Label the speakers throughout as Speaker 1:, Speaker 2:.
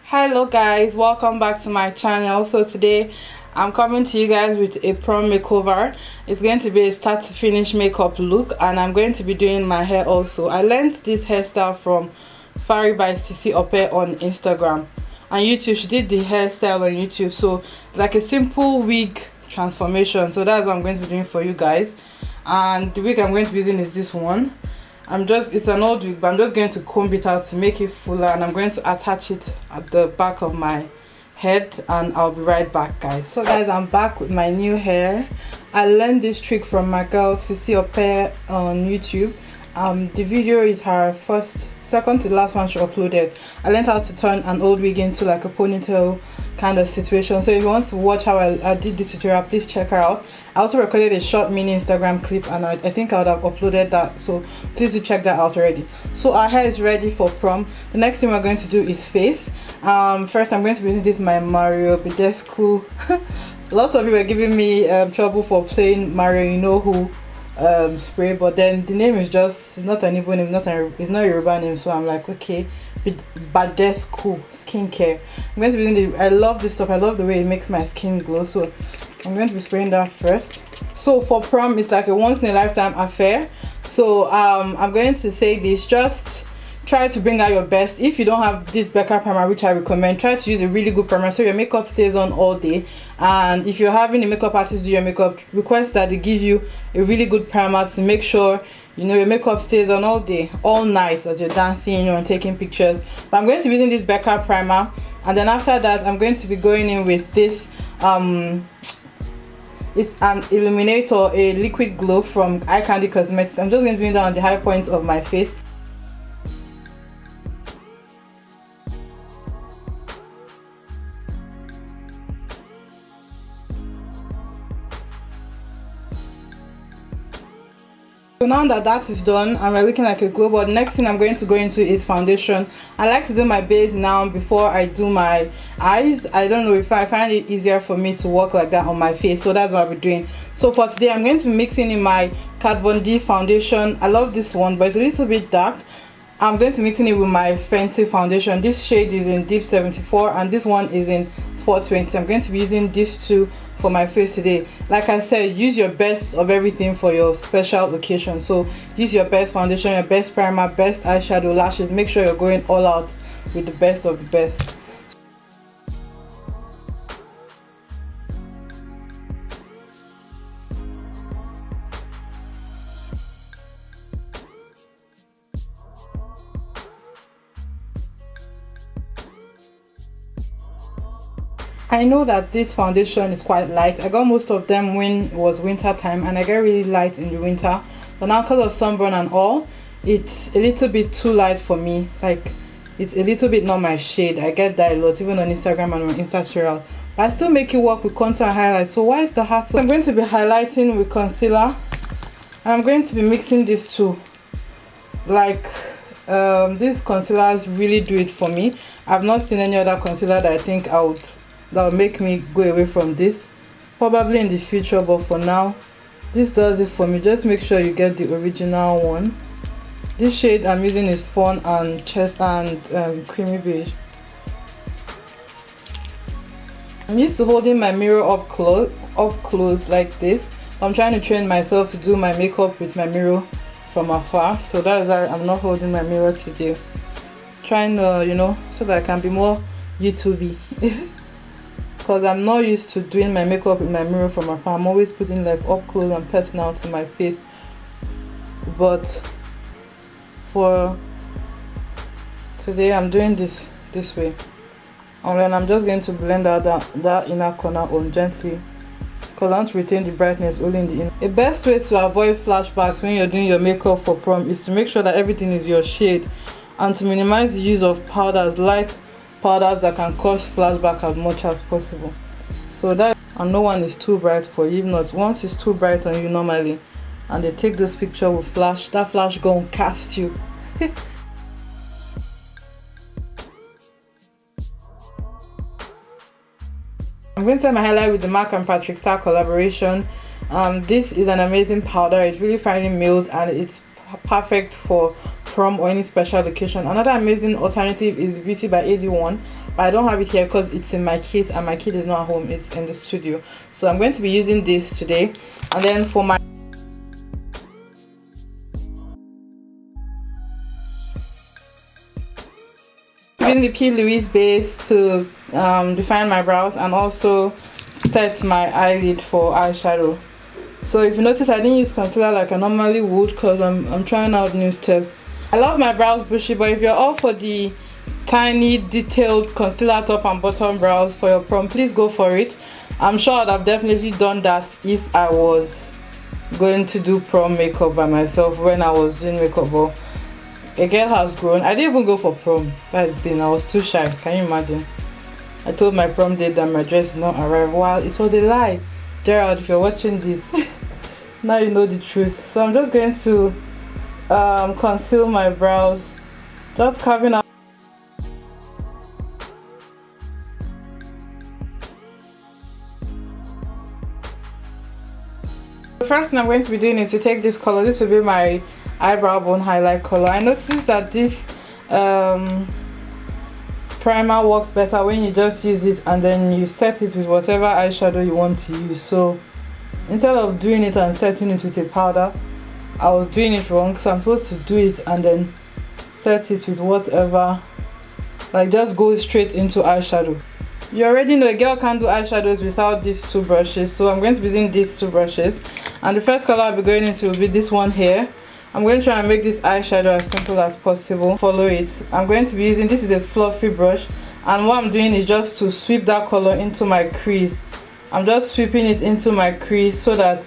Speaker 1: Hello guys, welcome back to my channel. So today I'm coming to you guys with a prom makeover. It's going to be a start to finish makeup look, and I'm going to be doing my hair also. I learned this hairstyle from Fari by Sisi Ope on Instagram and YouTube. She did the hairstyle on YouTube, so it's like a simple wig transformation. So that's what I'm going to be doing for you guys, and the wig I'm going to be using is this one. It's an old wig, but I'm just going to comb it out to make it fuller, and I'm going to attach it at the back of my head, and I'll be right back, guys. So guys, I'm back with my new hair. I learned this trick from my girl Sisi Ope on YouTube. The video is her second to the last one she uploaded. I learned how to turn an old wig into like a ponytail kind of situation. So if you want to watch how I did this tutorial, please check her out. I also recorded a short mini Instagram clip, and I think I would have uploaded that, so please do check that out already. So our hair is ready for prom. The next thing we're going to do is face. First I'm going to be using this my Mario Badescu. Lots of you were giving me trouble for saying Mario, you know who spray, but then the name is just, it's not an Igbo name, it's not a Yoruba name, so I'm like, okay, Badescu skincare. I'm going to be using I love this stuff. I love the way it makes my skin glow, so I'm going to be spraying that first. So for prom, it's like a once in a lifetime affair, so I'm going to say this: just try to bring out your best. If you don't have this Becca primer, which I recommend, try to use a really good primer so your makeup stays on all day. And if you're having a makeup artist do your makeup, request that they give you a really good primer to make sure your makeup stays on all day, all night, as you're dancing and taking pictures. But I'm going to be using this Becca primer, and then after that I'm going to be going in with this it's an illuminator, a liquid glow from Eye Candy Cosmetics. I'm just going to be doing that on the high points of my face. So now that is done and we're looking like a glow, but next thing I'm going to go into is foundation. I like to do my base now before I do my eyes. I don't know, if I find it easier for me to work like that on my face, so that's what we're doing. So for today I'm going to be mixing in my Kat Von D foundation. I love this one, but it's a little bit dark. I'm going to be mixing it with my Fenty foundation. This shade is in Deep 74 and this one is in 420. I'm going to be using these two for my face today. Like I said, use your best of everything for your special occasion. So use your best foundation, your best primer, best eyeshadow, lashes. Make sure you're going all out with the best of the best. I know that this foundation is quite light. I got most of them when it was winter time, and I get really light in the winter, but now because of sunburn and all, it's a little bit too light for me. Like, it's a little bit not my shade. I get that a lot, even on Instagram and on Insta tutorial, but I still make it work with contour and highlight. So why is the hassle? I'm going to be highlighting with concealer. I'm going to be mixing these two. Like, these concealers really do it for me. I've not seen any other concealer that I think that will make me go away from this. Probably in the future, but for now this does it for me. Just make sure you get the original one. This shade I'm using is Fawn and Chest and Creamy Beige. I'm used to holding my mirror up close like this. I'm trying to train myself to do my makeup with my mirror from afar, so that's why I'm not holding my mirror today. Trying to so that I can be more YouTubey. Because I'm not used to doing my makeup with my mirror from afar. I'm always putting like up close and personal to my face. But for today I'm doing this way. And then I'm just going to blend out that inner corner on gently, because I want to retain the brightness only in the inner. The best way to avoid flashbacks when you're doing your makeup for prom is to make sure that everything is your shade, and to minimize the use of powders, light powders that can cause flashback as much as possible. So that, and no one is too bright for you. If not, once it's too bright on you normally and they take this picture with flash, that flash gonna cast you. I'm going to set my highlight with the MAC and Patrick Star collaboration. This is an amazing powder. It's really finely milled and it's perfect for prom or any special occasion. Another amazing alternative is Beauty by 81, but I don't have it here because it's in my kit and my kit is not at home, it's in the studio. So I'm going to be using this today. And then for my using the P. Louise base to define my brows and also set my eyelid for eyeshadow. So if you notice, I didn't use concealer like I normally would because I'm trying out new steps. I love my brows bushy, but if you're all for the tiny detailed concealer top and bottom brows for your prom, please go for it. I'm sure I'd have definitely done that if I was going to do prom makeup by myself when I was doing makeup, but a girl has grown. I didn't even go for prom back then. I was too shy. Can you imagine? I told my prom date that my dress did not arrive. Well, it was a lie. Gerald, if you're watching this, now you know the truth. So I'm just going to conceal my brows, just carving out. The first thing I'm going to be doing is to take this color. This will be my eyebrow bone highlight color. I noticed that this primer works better when you just use it and then you set it with whatever eyeshadow you want to use. So instead of doing it and setting it with a powder, I was doing it wrong. So I'm supposed to do it and then set it with whatever, like just go straight into eyeshadow. You already know a girl can't do eyeshadows without these two brushes, so I'm going to be using these two brushes. And the first color I'll be going into will be this one here. I'm going to try and make this eyeshadow as simple as possible. Follow it. I'm going to be using, this is a fluffy brush, and what I'm doing is just to sweep that color into my crease. I'm just sweeping it into my crease so that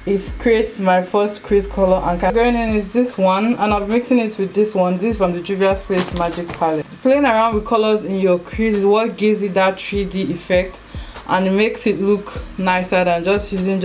Speaker 1: it creates my first crease color. And going in is this one, and I'm mixing it with this one. This is from the Juvia's Place Magic Palette. Playing around with colors in your crease is what gives it that 3D effect, and it makes it look nicer than just using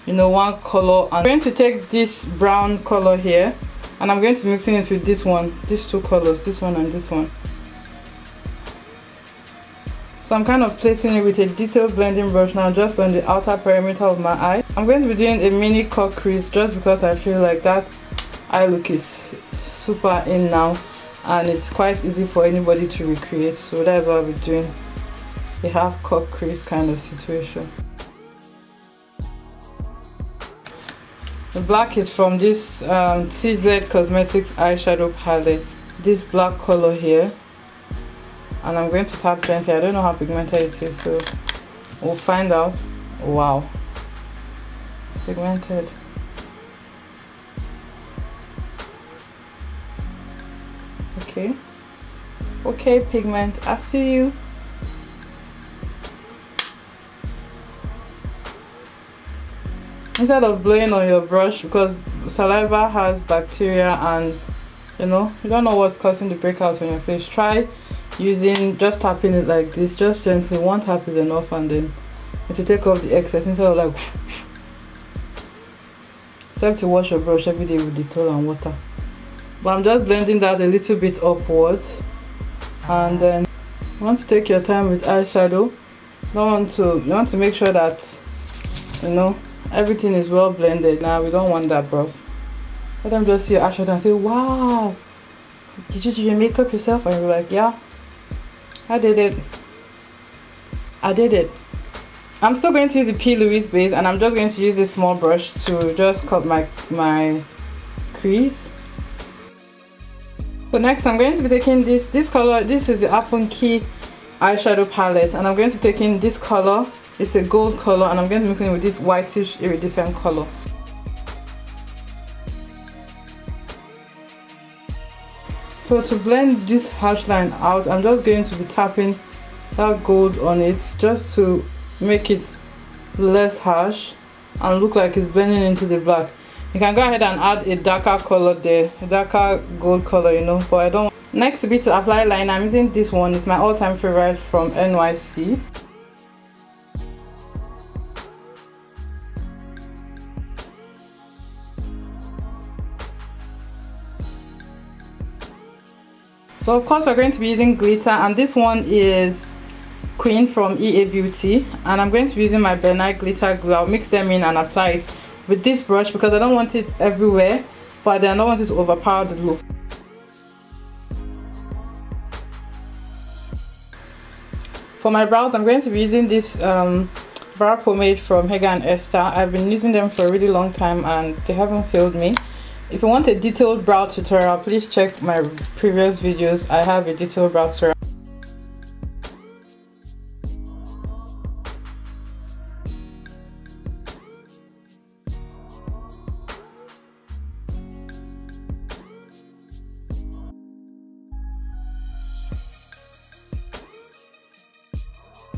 Speaker 1: one color. I'm going to take this brown color here and I'm going to be mixing it with this one, these two colors, this one and this one. So I'm kind of placing it with a detailed blending brush now, just on the outer perimeter of my eye. I'm going to be doing a mini cut crease just because I feel like that eye look is super in now and it's quite easy for anybody to recreate. So that's what I'll be doing, a half cut crease kind of situation. The black is from this CZ Cosmetics eyeshadow palette, this black color here, and I'm going to tap gently. I don't know how pigmented it is, so we'll find out. Wow, it's pigmented. Okay pigment, I see you. Instead of blowing on your brush, because saliva has bacteria and you don't know what's causing the breakouts on your face, try using, just tapping it like this, just gently. One tap is enough, and then to take off the excess instead of like except to wash your brush every day with Dettol and water. But I'm just blending that a little bit upwards, and then you want to take your time with eyeshadow. You want to make sure that everything is well blended. Now we don't want that, bro. Let them just see your eyeshadow and say, wow, did you do your makeup yourself? And you're like, yeah, I did it. I'm still going to use the P. Louise base, and I'm just going to use this small brush to just cut my crease. So next I'm going to be taking this color. This is the Apple Key eyeshadow palette, and I'm going to be taking this color. It's a gold color, and I'm going to mix it with this whitish iridescent color. So to blend this harsh line out, I'm just going to be tapping that gold on it just to make it less harsh and look like it's blending into the black. You can go ahead and add a darker color there, a darker gold color, but I don't. Next will be to apply liner. I'm using this one. It's my all-time favorite from NYC. So of course we're going to be using glitter, and this one is Queen from EA Beauty, and I'm going to be using my Benite glitter glue. I'll mix them in and apply it with this brush because I don't want it everywhere, but I don't want it to overpower the look. For my brows, I'm going to be using this brow pomade from Hega and Esther. I've been using them for a really long time and they haven't failed me. If you want a detailed brow tutorial, please check my previous videos. I have a detailed brow tutorial.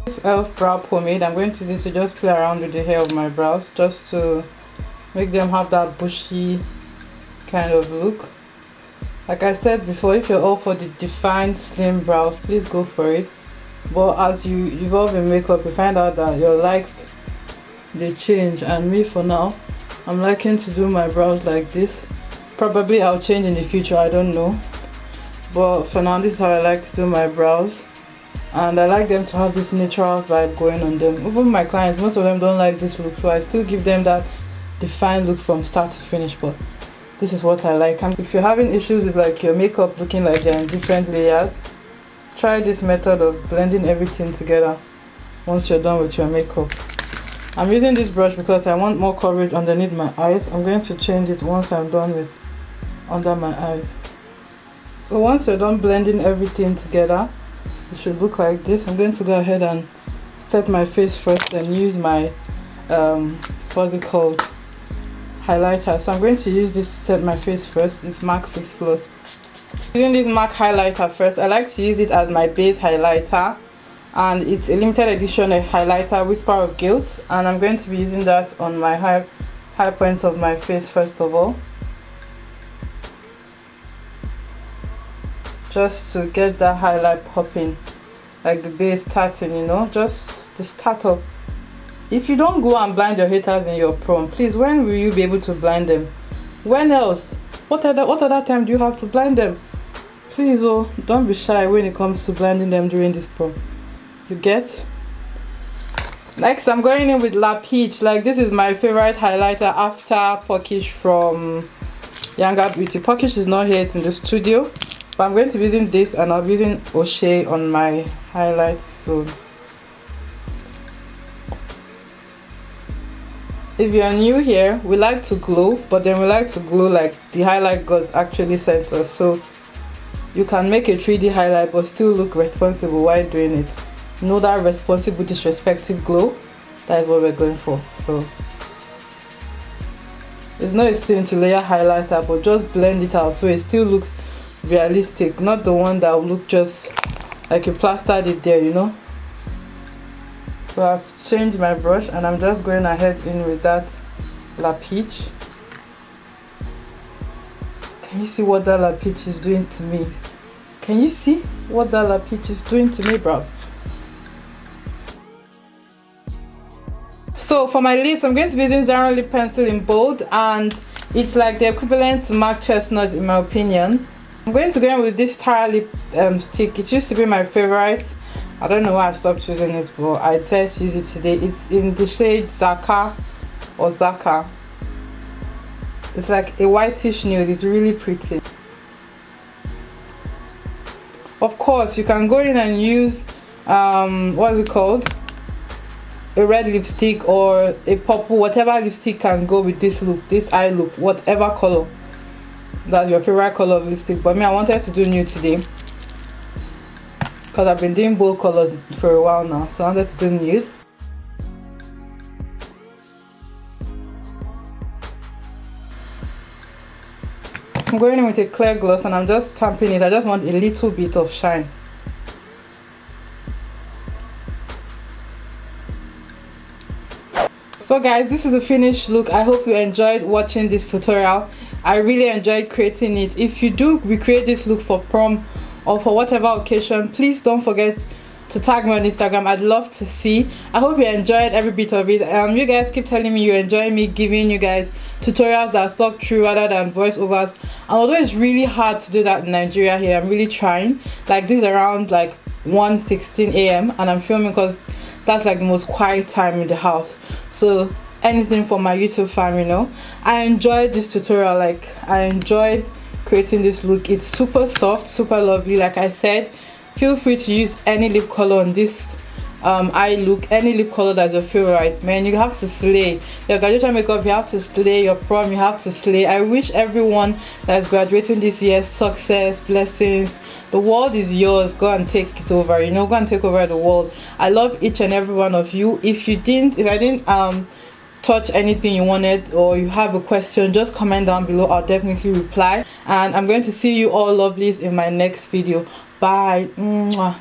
Speaker 1: This e.l.f. brow pomade, I'm going to use this to just play around with the hair of my brows, just to make them have that bushy kind of look. Like I said before, if you're all for the defined slim brows, please go for it. But as you evolve in makeup, you find out that your likes, they change, and me for now, I'm liking to do my brows like this. Probably I'll change in the future, I don't know, but for now this is how I like to do my brows. And I like them to have this natural vibe going on them. Even my clients, most of them don't like this look, so I still give them that defined look from start to finish, but this is what I like. And if you're having issues with like your makeup looking like they're in different layers, try this method of blending everything together once you're done with your makeup. I'm using this brush because I want more coverage underneath my eyes. I'm going to change it once I'm done with under my eyes. So once you're done blending everything together, it should look like this. I'm going to go ahead and set my face first and use my what's it called, highlighter. So I'm going to use this to set my face first. It's MAC Fix Plus. Using this MAC highlighter first, I like to use it as my base highlighter, and it's a limited edition highlighter, Whisper of Guilt, and I'm going to be using that on my high points of my face first of all, just to get that highlight popping, like the base starting, you know, just the start up. If you don't go and blind your haters in your prom, please, when will you be able to blind them? When else? What other time do you have to blind them? Please, oh, don't be shy when it comes to blinding them during this prom. You get? Next, I'm going in with La Peach. Like, this is my favorite highlighter after Pockish from Younger Beauty. Pockish is not here, it's in the studio. But I'm going to be using this, and I'll be using O'Shea on my highlights zone. If you're new here, we like to glow, but then we like to glow like the highlight gods actually sent us. So you can make a 3D highlight but still look responsible while doing it. You know, that responsible, disrespectful glow, that is what we're going for. So it's not a sin to layer highlighter, but just blend it out so it still looks realistic, not the one that will look just like you plastered it there, you know. So I've changed my brush and I'm just going ahead in with that La Peach. Can you see what that La Peach is doing to me? Can you see what that La Peach is doing to me, bro? So for my lips, I'm going to be using Xaron Lip Pencil in bold, and it's like the equivalent to MAC Chestnut in my opinion. I'm going to go in with this Tara lip stick. It used to be my favorite. I don't know why I stopped using it, but I decided to use it today. It's in the shade Zaka or Zaka. It's like a whitish nude. It's really pretty. Of course, you can go in and use what's it called? A red lipstick or a purple, whatever lipstick can go with this look, this eye look, whatever color. That's your favorite color of lipstick. But me, I wanted to do nude today because I've been doing bold colors for a while now, so I wanted to do nude. I'm going in with a clear gloss and I'm just tamping it. I just want a little bit of shine. So guys, this is the finished look. I hope you enjoyed watching this tutorial. I really enjoyed creating it. If you do recreate this look for prom or for whatever occasion, please don't forget to tag me on Instagram. I'd love to see. I hope you enjoyed every bit of it. You guys keep telling me you enjoy me giving you guys tutorials that are thought through rather than voiceovers. And although it's really hard to do that in Nigeria here, I'm really trying. Like, this is around like 1:16 a.m. and I'm filming because that's like the most quiet time in the house. So anything for my YouTube fam, you know. I enjoyed this tutorial. Like, I enjoyed creating this look. It's super soft, super lovely. Like I said, feel free to use any lip color on this eye look, any lip color that's your favorite, man, you have to slay. Your graduation makeup, you have to slay. Your prom, you have to slay. I wish everyone that's graduating this year success, blessings. The world is yours. Go and take it over, you know, go and take over the world. I love each and every one of you. If I didn't touch anything you wanted, or you have a question, just comment down below. I'll definitely reply, and I'm going to see you all lovelies in my next video. Bye. Mwah.